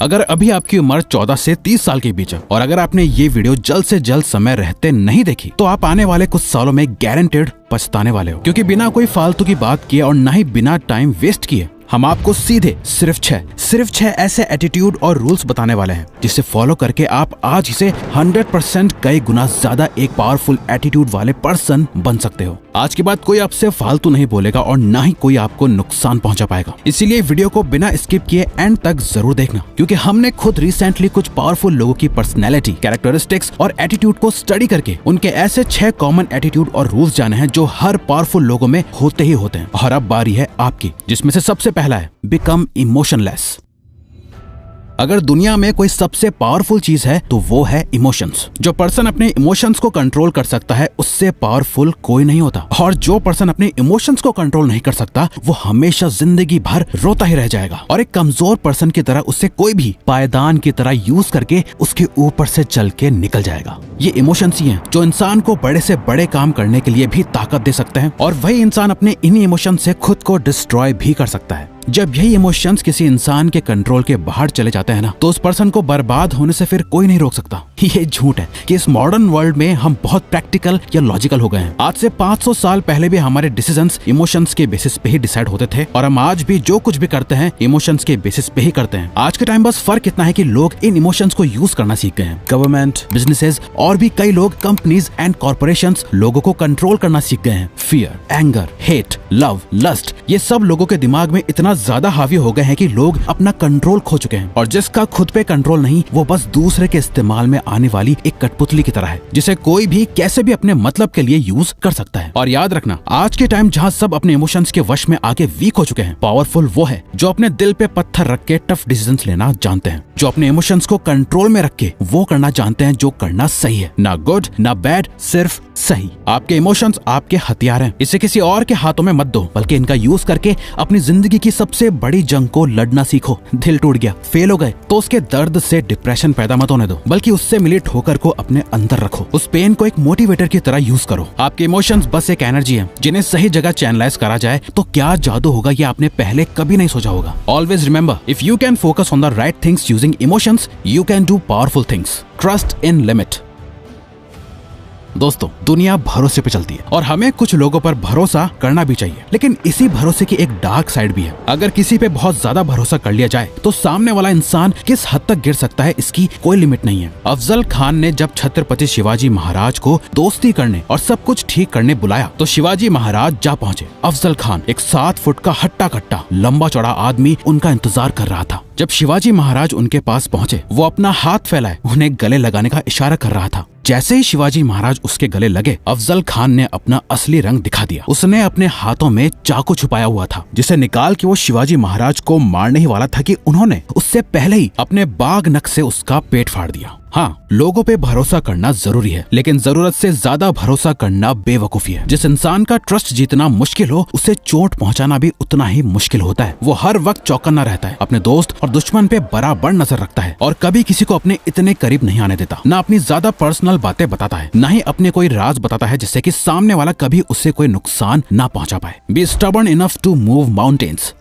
अगर अभी आपकी उम्र 14 से 30 साल के बीच है और अगर आपने ये वीडियो जल्द से जल्द समय रहते नहीं देखी तो आप आने वाले कुछ सालों में गारंटेड पछताने वाले हो, क्योंकि बिना कोई फालतू की बात किए और ना ही बिना टाइम वेस्ट किए हम आपको सीधे सिर्फ छह ऐसे एटीट्यूड और रूल्स बताने वाले हैं जिसे फॉलो करके आप आज से 100% कई गुना ज्यादा एक पावरफुल एटीट्यूड वाले पर्सन बन सकते हो। आज के बाद कोई आपसे फालतू नहीं बोलेगा और ना ही कोई आपको नुकसान पहुंचा पाएगा। इसीलिए वीडियो को बिना स्किप किए एंड तक जरूर देखना, क्योंकि हमने खुद रिसेंटली कुछ पावरफुल लोगों की पर्सनैलिटी, कैरेक्टरिस्टिक्स और एटीट्यूड को स्टडी करके उनके ऐसे 6 कॉमन एटीट्यूड और रूल्स जाने हैं जो हर पावरफुल लोगों में होते ही होते हैं। और अब बारी है आपकी, जिसमें से सबसे पहला है बिकम इमोशनलेस। अगर दुनिया में कोई सबसे पावरफुल चीज है तो वो है इमोशंस। जो पर्सन अपने इमोशंस को कंट्रोल कर सकता है उससे पावरफुल कोई नहीं होता, और जो पर्सन अपने इमोशंस को कंट्रोल नहीं कर सकता वो हमेशा जिंदगी भर रोता ही रह जाएगा। और एक कमजोर पर्सन की तरह उससे कोई भी पायदान की तरह यूज करके उसके ऊपर से चल के निकल जाएगा। ये इमोशंस ही हैं जो इंसान को बड़े से बड़े काम करने के लिए भी ताकत दे सकते हैं, और वही इंसान अपने इन्हीं इमोशन से खुद को डिस्ट्रॉय भी कर सकता है। जब यही इमोशंस किसी इंसान के कंट्रोल के बाहर चले जाते हैं ना, तो उस पर्सन को बर्बाद होने से फिर कोई नहीं रोक सकता। ये झूठ है कि इस मॉडर्न वर्ल्ड में हम बहुत प्रैक्टिकल या लॉजिकल हो गए हैं। आज से 500 साल पहले भी हमारे डिसीजंस इमोशंस के बेसिस पे ही डिसाइड होते थे, और हम आज भी जो कुछ भी करते हैं इमोशंस के बेसिस पे ही करते हैं। आज के टाइम बस फर्क इतना है कि लोग इन इमोशंस को यूज करना सीख गए हैं। गवर्नमेंट, बिजनेसेस और भी कई लोग, कंपनीज एंड कॉर्पोरेशंस लोगों को कंट्रोल करना सीख गए हैं। Fear, anger, hate, love, lust, ये सब लोगों के दिमाग में इतना ज्यादा हावी हो गए हैं कि लोग अपना कंट्रोल खो चुके हैं। और जिसका खुद पे कंट्रोल नहीं, वो बस दूसरे के इस्तेमाल में आने वाली एक कठपुतली की तरह है, जिसे कोई भी कैसे भी अपने मतलब के लिए यूज कर सकता है। और याद रखना, आज के टाइम जहाँ सब अपने इमोशंस के वश में आके वीक हो चुके हैं, पावरफुल वो है जो अपने दिल पे पत्थर रख के टफ डिसीजंस लेना जानते हैं, जो अपने इमोशंस को कंट्रोल में रख के वो करना जानते हैं जो करना सही है, ना गुड ना बैड, सिर्फ सही। आपके इमोशंस आपके हथियार हैं, इसे किसी और के हाथों में मत दो, बल्कि इनका यूज करके अपनी जिंदगी की सबसे बड़ी जंग को लड़ना सीखो। दिल टूट गया, फेल हो गए, तो उसके दर्द से डिप्रेशन पैदा मत होने दो, बल्कि उससे मिली ठोकर को अपने अंदर रखो। उस पेन को एक मोटिवेटर की तरह यूज करो। आपके इमोशंस बस एक एनर्जी है, जिन्हें सही जगह चैनलाइज करा जाए तो क्या जादू होगा ये आपने पहले कभी नहीं सोचा होगा। Always remember, if you can focus on the right things using emotions, you can do powerful things. Trust in limit. दोस्तों, दुनिया भरोसे पे चलती है और हमें कुछ लोगों पर भरोसा करना भी चाहिए, लेकिन इसी भरोसे की एक डार्क साइड भी है। अगर किसी पे बहुत ज्यादा भरोसा कर लिया जाए तो सामने वाला इंसान किस हद तक गिर सकता है इसकी कोई लिमिट नहीं है। अफजल खान ने जब छत्रपति शिवाजी महाराज को दोस्ती करने और सब कुछ ठीक करने बुलाया तो शिवाजी महाराज जा पहुंचे। अफजल खान, एक 7 फुट का हट्टा कट्टा लंबा चौड़ा आदमी, उनका इंतजार कर रहा था। जब शिवाजी महाराज उनके पास पहुंचे, वो अपना हाथ फैलाए उन्हें गले लगाने का इशारा कर रहा था। जैसे ही शिवाजी महाराज उसके गले लगे, अफजल खान ने अपना असली रंग दिखा दिया। उसने अपने हाथों में चाकू छुपाया हुआ था, जिसे निकाल के वो शिवाजी महाराज को मारने ही वाला था कि उन्होंने उससे पहले ही अपने बाग नख से उसका पेट फाड़ दिया। हाँ, लोगों पे भरोसा करना जरूरी है, लेकिन जरूरत से ज्यादा भरोसा करना बेवकूफी है। जिस इंसान का ट्रस्ट जीतना मुश्किल हो, उसे चोट पहुंचाना भी उतना ही मुश्किल होता है। वो हर वक्त चौकन्ना रहता है, अपने दोस्त और दुश्मन पे बराबर नजर रखता है, और कभी किसी को अपने इतने करीब नहीं आने देता। ना अपनी ज्यादा पर्सनल बातें बताता है, ना ही अपने कोई राज बताता है जिससे कि सामने वाला कभी उससे कोई नुकसान ना पहुंचा पाए। Be stubborn enough to move mountains.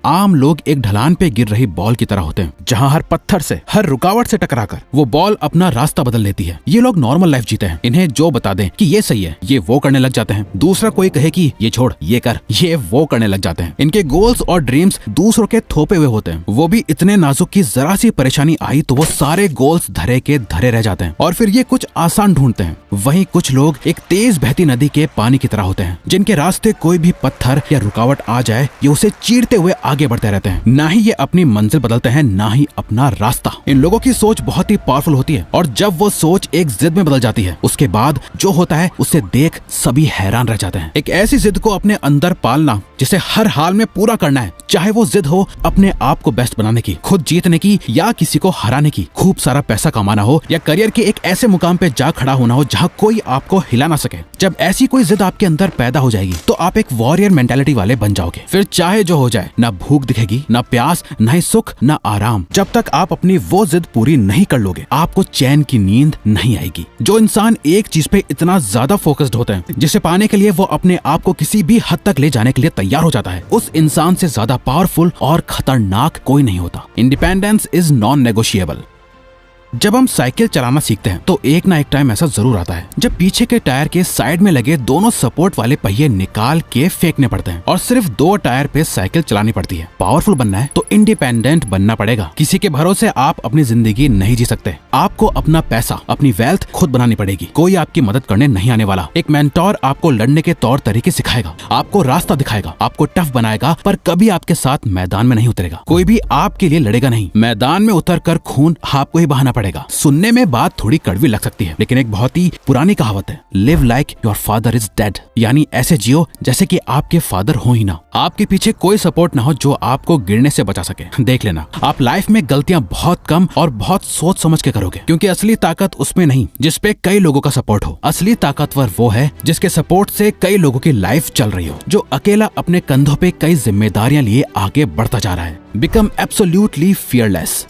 आम लोग एक ढलान पे गिर रही बॉल की तरह होते हैं, जहां हर पत्थर से, हर रुकावट से टकराकर वो बॉल अपना रास्ता बदल लेती है। ये लोग नॉर्मल लाइफ जीते हैं। इन्हें जो बता दें कि ये सही है, ये वो करने लग जाते हैं। दूसरा कोई कहे कि ये छोड़, ये कर, ये वो करने लग जाते हैं। इनके गोल्स और ड्रीम्स दूसरों के थोपे हुए होते हैं। वो भी इतने नाजुक कि जरा सी परेशानी आई तो वो सारे गोल्स धरे के धरे रह जाते हैं, और फिर ये कुछ आसान ढूंढते हैं। वहीं कुछ लोग एक तेज बहती नदी के पानी की तरह होते हैं, जिनके रास्ते कोई भी पत्थर या रुकावट आ जाए, ये उसे चीरते हुए आगे बढ़ते रहते हैं। ना ही ये अपनी मंजिल बदलते हैं, ना ही अपना रास्ता। इन लोगों की सोच बहुत ही पावरफुल होती है, और जब वो सोच एक जिद में बदल जाती है, उसके बाद जो होता है उसे देख सभी हैरान रह जाते हैं। एक ऐसी जिद को अपने अंदर पालना जिसे हर हाल में पूरा करना है, चाहे वो जिद हो अपने आप को बेस्ट बनाने की, खुद जीतने की, या किसी को हराने की, खूब सारा पैसा कमाना हो, या करियर के एक ऐसे मुकाम पे जा खड़ा होना हो जहाँ कोई आपको हिला ना सके। जब ऐसी कोई जिद आपके अंदर पैदा हो जाएगी तो आप एक वॉरियर मेंटालिटी वाले बन जाओगे। फिर चाहे जो हो जाए, ना भूख दिखेगी, ना प्यास, ना ही सुख, ना आराम। जब तक आप अपनी वो जिद पूरी नहीं कर लोगे, आपको चैन की नींद नहीं आएगी। जो इंसान एक चीज पे इतना ज्यादा फोकस्ड होता है जिसे पाने के लिए वो अपने आप को किसी भी हद तक ले जाने के लिए तैयार हो जाता है, उस इंसान से ज्यादा पावरफुल और खतरनाक कोई नहीं होता। Independence is non negotiable. जब हम साइकिल चलाना सीखते हैं तो एक ना एक टाइम ऐसा जरूर आता है जब पीछे के टायर के साइड में लगे दोनों सपोर्ट वाले पहिए निकाल के फेंकने पड़ते हैं और सिर्फ 2 टायर पे साइकिल चलानी पड़ती है। पावरफुल बनना है तो इंडिपेंडेंट बनना पड़ेगा। किसी के भरोसे आप अपनी जिंदगी नहीं जी सकते। आपको अपना पैसा, अपनी वेल्थ खुद बनानी पड़ेगी। कोई आपकी मदद करने नहीं आने वाला। एक मेंटोर आपको लड़ने के तौर तरीके सिखाएगा, आपको रास्ता दिखाएगा, आपको टफ बनाएगा, पर कभी आपके साथ मैदान में नहीं उतरेगा। कोई भी आपके लिए लड़ेगा नहीं। मैदान में उतर कर खून आपको ही बहाना पड़ेगा। सुनने में बात थोड़ी कड़वी लग सकती है, लेकिन एक बहुत ही पुरानी कहावत है, live like your father is dead, यानी ऐसे जियो जैसे कि आपके फादर हो ही ना। आपके पीछे कोई सपोर्ट ना हो जो आपको गिरने से बचा सके। देख लेना, आप लाइफ में गलतियां बहुत कम और बहुत सोच समझ के करोगे, क्योंकि असली ताकत उसमें नहीं जिसपे कई लोगों का सपोर्ट हो। असली ताकतवर वो है जिसके सपोर्ट से कई लोगों की लाइफ चल रही हो, जो अकेला अपने कंधों पे कई जिम्मेदारियां लिए आगे बढ़ता जा रहा है। Become absolutely fearless.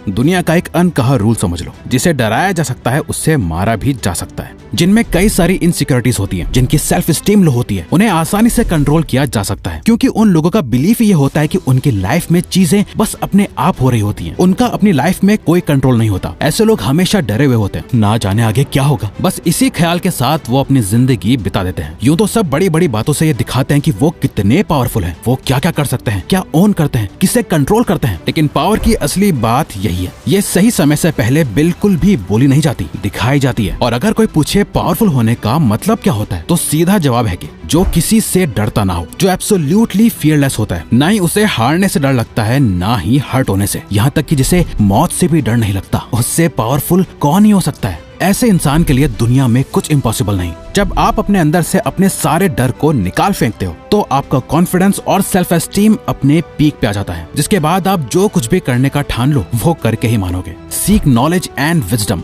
दुनिया का एक अनकहा रूल समझ लो, जिसे डराया जा सकता है उससे मारा भी जा सकता है। जिनमें कई सारी इनसिक्योरिटीज होती हैं, जिनकी सेल्फ स्टीम लो होती है, उन्हें आसानी से कंट्रोल किया जा सकता है, क्योंकि उन लोगों का बिलीफ ये होता है कि उनकी लाइफ में चीजें बस अपने आप हो रही होती हैं। उनका अपनी लाइफ में कोई कंट्रोल नहीं होता। ऐसे लोग हमेशा डरे हुए होते हैं, ना जाने आगे क्या होगा। बस इसी ख्याल के साथ वो अपनी जिंदगी बिता देते हैं। यूं तो सब बड़ी बड़ी बातों से ये दिखाते हैं कि वो कितने पावरफुल हैं, वो क्या क्या कर सकते हैं, क्या ओन करते हैं, किसे कंट्रोल करते हैं। लेकिन पावर की असली बात यही है, ये सही समय से पहले बिल्कुल भी बोली नहीं जाती, दिखाई जाती है। और अगर कोई पूछे पावरफुल होने का मतलब क्या होता है, तो सीधा जवाब है कि जो किसी से डरता ना हो, जो एब्सोल्युटली फियरलेस होता है। ना ही उसे हारने से डर लगता है, ना ही हर्ट होने से, यहाँ तक कि जिसे मौत से भी डर नहीं लगता। उससे पावरफुल कौन ही हो सकता है। ऐसे इंसान के लिए दुनिया में कुछ इम्पॉसिबल नहीं। जब आप अपने अंदर से अपने सारे डर को निकाल फेंकते हो, तो आपका कॉन्फिडेंस और सेल्फ एस्टीम अपने पीक पे आ जाता है, जिसके बाद आप जो कुछ भी करने का ठान लो वो करके ही मानोगे। Seek knowledge and wisdom.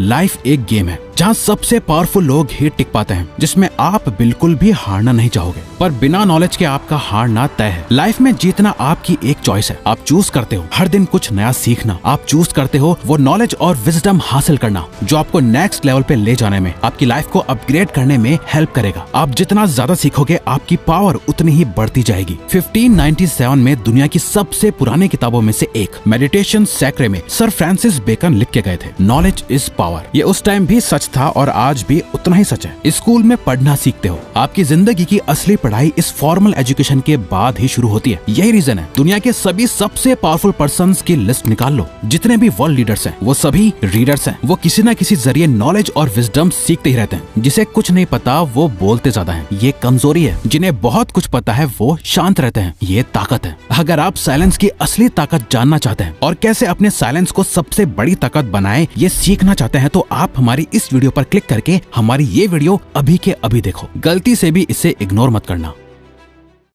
Life एक गेम है जहाँ सबसे पावरफुल लोग ही टिक पाते हैं, जिसमें आप बिल्कुल भी हारना नहीं चाहोगे, पर बिना नॉलेज के आपका हारना तय है। लाइफ में जीतना आपकी एक चॉइस है। आप चूज करते हो हर दिन कुछ नया सीखना। आप चूज करते हो वो नॉलेज और विजडम हासिल करना जो आपको नेक्स्ट लेवल पे ले जाने में, आपकी लाइफ को अपग्रेड करने में हेल्प करेगा। आप जितना ज्यादा सीखोगे, आपकी पावर उतनी ही बढ़ती जाएगी। 1597 में दुनिया की सबसे पुरानी किताबों में से एक मेडिटेशन सैक्रे में सर फ्रांसिस बेकन लिख के गए थे, नॉलेज इज पावर। ये उस टाइम भी सच था और आज भी उतना ही सच है। स्कूल में पढ़ना सीखते हो, आपकी जिंदगी की असली पढ़ाई इस फॉर्मल एजुकेशन के बाद ही शुरू होती है। यही रीजन है दुनिया के सभी सबसे पावरफुल पर्संस की लिस्ट निकाल लो, जितने भी वर्ल्ड लीडर्स हैं वो सभी रीडर्स हैं। वो किसी न किसी जरिए नॉलेज और विजडम सीखते ही रहते हैं। जिसे कुछ नहीं पता वो बोलते ज्यादा है, ये कमजोरी है। जिन्हें बहुत कुछ पता है वो शांत रहते हैं, ये ताकत है। अगर आप साइलेंस की असली ताकत जानना चाहते हैं और कैसे अपने साइलेंस को सबसे बड़ी ताकत बनाए, ये सीखना चाहते हैं, तो आप हमारी इस वीडियो पर क्लिक करके हमारी ये वीडियो अभी के अभी देखो। गलती से भी इसे इग्नोर मत करना।